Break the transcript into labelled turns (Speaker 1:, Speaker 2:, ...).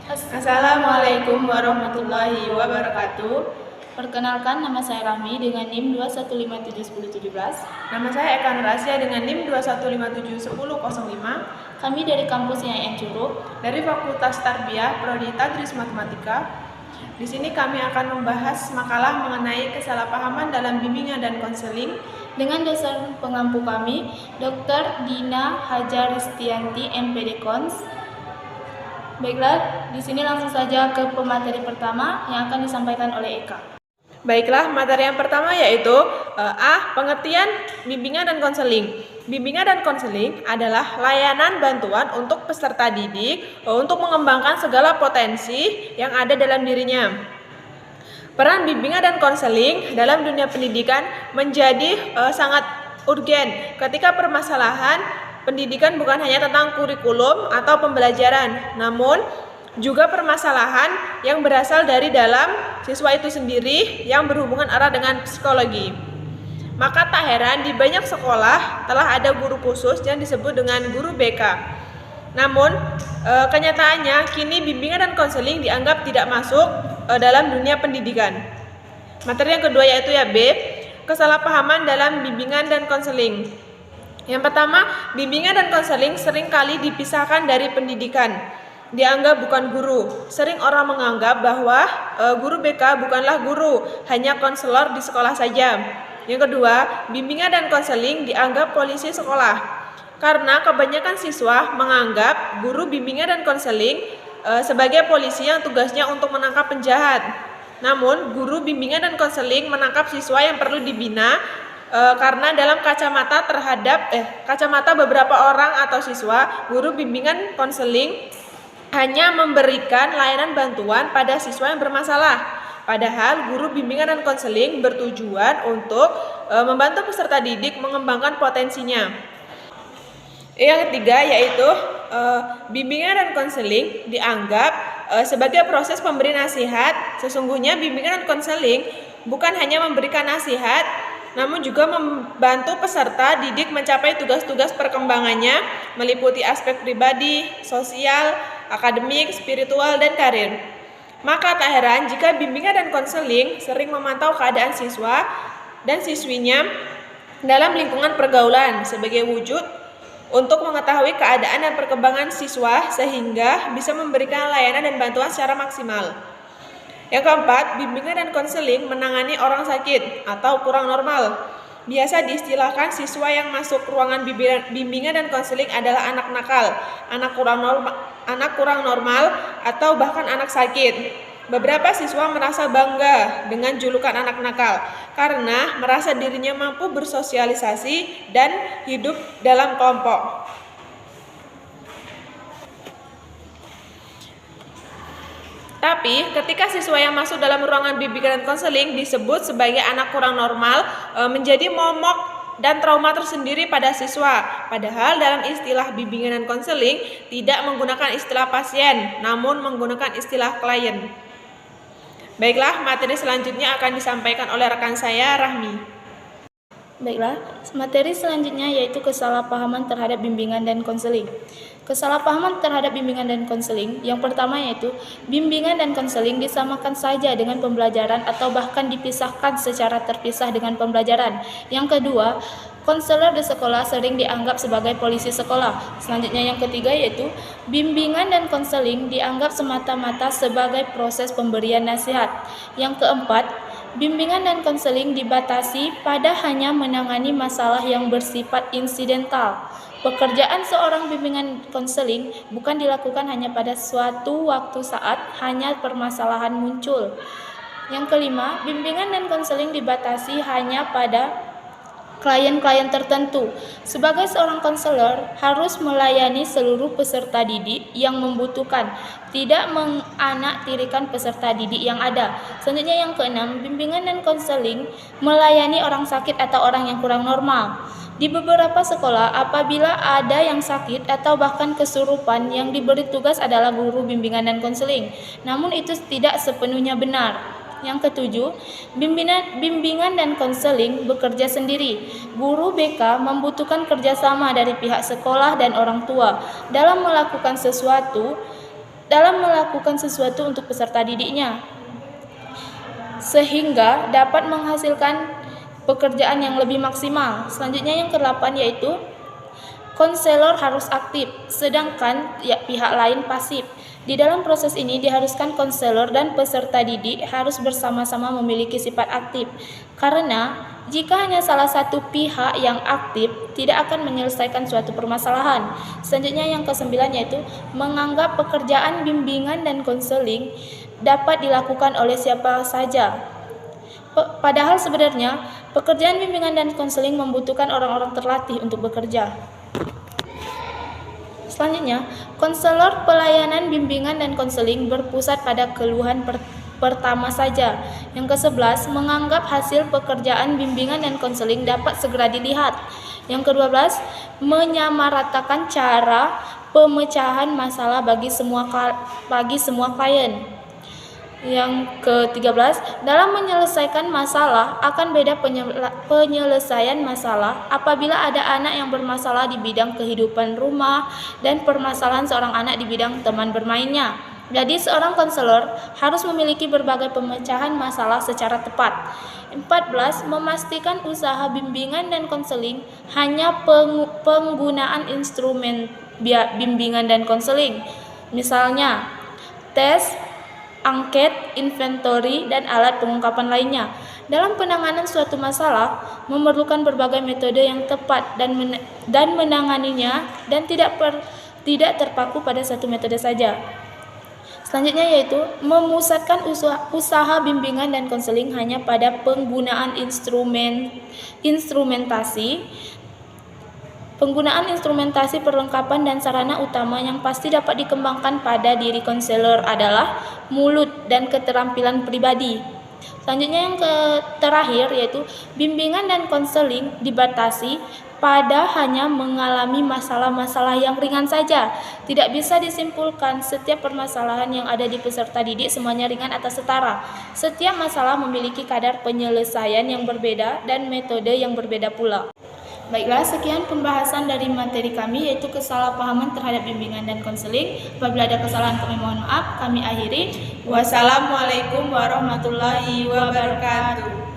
Speaker 1: Assalamualaikum warahmatullahi wabarakatuh.
Speaker 2: Perkenalkan, nama saya Rahmi dengan NIM 2157117.
Speaker 1: Nama saya Eka Nurasya dengan NIM 215711005
Speaker 2: Kami dari kampus IAIN Curug
Speaker 1: dari Fakultas Tarbiyah Prodi Tadris Matematika. Di sini kami akan membahas makalah mengenai kesalahpahaman dalam bimbingan dan konseling
Speaker 2: dengan dosen pengampu kami, Dr. Dina Hajar Ristianti, MPD Kons. Baiklah, di sini langsung saja ke pemateri pertama yang akan disampaikan oleh Eka.
Speaker 1: Baiklah, materi yang pertama yaitu A. Pengertian bimbingan dan konseling. Bimbingan dan konseling adalah layanan bantuan untuk peserta didik untuk mengembangkan segala potensi yang ada dalam dirinya. Peran bimbingan dan konseling dalam dunia pendidikan menjadi sangat urgen ketika permasalahan pendidikan bukan hanya tentang kurikulum atau pembelajaran, namun juga permasalahan yang berasal dari dalam siswa itu sendiri yang berhubungan erat dengan psikologi. Maka tak heran di banyak sekolah telah ada guru khusus yang disebut dengan guru BK. Namun kenyataannya kini bimbingan dan konseling dianggap tidak masuk dalam dunia pendidikan. Materi yang kedua yaitu B. Kesalahpahaman dalam bimbingan dan konseling. Yang pertama, bimbingan dan konseling seringkali dipisahkan dari pendidikan. Dianggap bukan guru. Sering orang menganggap bahwa guru BK bukanlah guru, hanya konselor di sekolah saja. Yang kedua, bimbingan dan konseling dianggap polisi sekolah. Karena kebanyakan siswa menganggap guru bimbingan dan konseling sebagai polisi yang tugasnya untuk menangkap penjahat. Namun, guru bimbingan dan konseling menangkap siswa yang perlu dibina karena dalam kacamata beberapa orang atau siswa, guru bimbingan konseling hanya memberikan layanan bantuan pada siswa yang bermasalah. Padahal guru bimbingan dan konseling bertujuan untuk membantu peserta didik mengembangkan potensinya. Yang ketiga yaitu bimbingan dan konseling dianggap sebagai proses pemberi nasihat. Sesungguhnya bimbingan dan konseling bukan hanya memberikan nasihat, namun juga membantu peserta didik mencapai tugas-tugas perkembangannya meliputi aspek pribadi, sosial, akademik, spiritual, dan karir. Maka tak heran jika bimbingan dan konseling sering memantau keadaan siswa dan siswinya dalam lingkungan pergaulan sebagai wujud untuk mengetahui keadaan dan perkembangan siswa sehingga bisa memberikan layanan dan bantuan secara maksimal. Yang keempat, bimbingan dan konseling menangani orang sakit atau kurang normal. Biasa diistilahkan siswa yang masuk ruangan bimbingan dan konseling adalah anak nakal, anak kurang normal, atau bahkan anak sakit. Beberapa siswa merasa bangga dengan julukan anak nakal karena merasa dirinya mampu bersosialisasi dan hidup dalam kelompok. Tapi ketika siswa yang masuk dalam ruangan bimbingan dan konseling disebut sebagai anak kurang normal, menjadi momok dan trauma tersendiri pada siswa. Padahal dalam istilah bimbingan dan konseling tidak menggunakan istilah pasien, namun menggunakan istilah klien. Baiklah, materi selanjutnya akan disampaikan oleh rekan saya, Rahmi.
Speaker 2: Baiklah, materi selanjutnya yaitu kesalahpahaman terhadap bimbingan dan konseling. Kesalahpahaman terhadap bimbingan dan konseling yang pertama yaitu bimbingan dan konseling disamakan saja dengan pembelajaran atau bahkan dipisahkan secara terpisah dengan pembelajaran. Yang kedua, konselor di sekolah sering dianggap sebagai polisi sekolah. Selanjutnya yang ketiga yaitu bimbingan dan konseling dianggap semata-mata sebagai proses pemberian nasihat. Yang keempat, bimbingan dan konseling dibatasi pada hanya menangani masalah yang bersifat insidental. Pekerjaan seorang bimbingan konseling bukan dilakukan hanya pada suatu waktu saat hanya permasalahan muncul. Yang kelima, bimbingan dan konseling dibatasi hanya pada klien-klien tertentu. Sebagai seorang konselor harus melayani seluruh peserta didik yang membutuhkan, tidak menganaktirikan peserta didik yang ada. Selanjutnya yang keenam, bimbingan dan konseling melayani orang sakit atau orang yang kurang normal. Di beberapa sekolah, apabila ada yang sakit atau bahkan kesurupan, yang diberi tugas adalah guru bimbingan dan konseling. Namun itu tidak sepenuhnya benar. Yang ketujuh, bimbingan dan konseling bekerja sendiri. Guru BK membutuhkan kerjasama dari pihak sekolah dan orang tua dalam melakukan sesuatu dalam melakukan sesuatu untuk peserta didiknya, sehingga dapat menghasilkan pekerjaan yang lebih maksimal. Selanjutnya yang ke-8 yaitu konselor harus aktif, sedangkan pihak lain pasif. Di dalam proses ini diharuskan konselor dan peserta didik harus bersama-sama memiliki sifat aktif. Karena jika hanya salah satu pihak yang aktif, tidak akan menyelesaikan suatu permasalahan. Selanjutnya yang ke-9 yaitu menganggap pekerjaan bimbingan dan konseling dapat dilakukan oleh siapa saja. Padahal sebenarnya pekerjaan bimbingan dan konseling membutuhkan orang-orang terlatih untuk bekerja. Selanjutnya, konselor pelayanan bimbingan dan konseling berpusat pada keluhan pertama saja. Yang ke-11, menganggap hasil pekerjaan bimbingan dan konseling dapat segera dilihat. Yang ke-12, menyamaratakan cara pemecahan masalah bagi semua klien. Yang ke-13, dalam menyelesaikan masalah akan beda penyelesaian masalah apabila ada anak yang bermasalah di bidang kehidupan rumah dan permasalahan seorang anak di bidang teman bermainnya. Jadi seorang konselor harus memiliki berbagai pemecahan masalah secara tepat. 14, memastikan usaha bimbingan dan konseling hanya penggunaan instrumen bimbingan dan konseling. Misalnya, tes, angket, inventory, dan alat pengungkapan lainnya. Dalam penanganan suatu masalah memerlukan berbagai metode yang tepat dan menanganinya dan tidak terpaku pada satu metode saja. Selanjutnya yaitu memusatkan usaha bimbingan dan konseling hanya pada penggunaan instrumentasi. Penggunaan instrumentasi perlengkapan dan sarana utama yang pasti dapat dikembangkan pada diri konselor adalah mulut dan keterampilan pribadi. Selanjutnya yang terakhir yaitu bimbingan dan konseling dibatasi pada hanya mengalami masalah-masalah yang ringan saja. Tidak bisa disimpulkan setiap permasalahan yang ada di peserta didik semuanya ringan atau setara. Setiap masalah memiliki kadar penyelesaian yang berbeda dan metode yang berbeda pula. Baiklah, sekian pembahasan dari materi kami yaitu kesalahpahaman terhadap bimbingan dan konseling. Apabila ada kesalahan kami mohon maaf. Kami akhiri.
Speaker 1: Wassalamualaikum warahmatullahi wabarakatuh.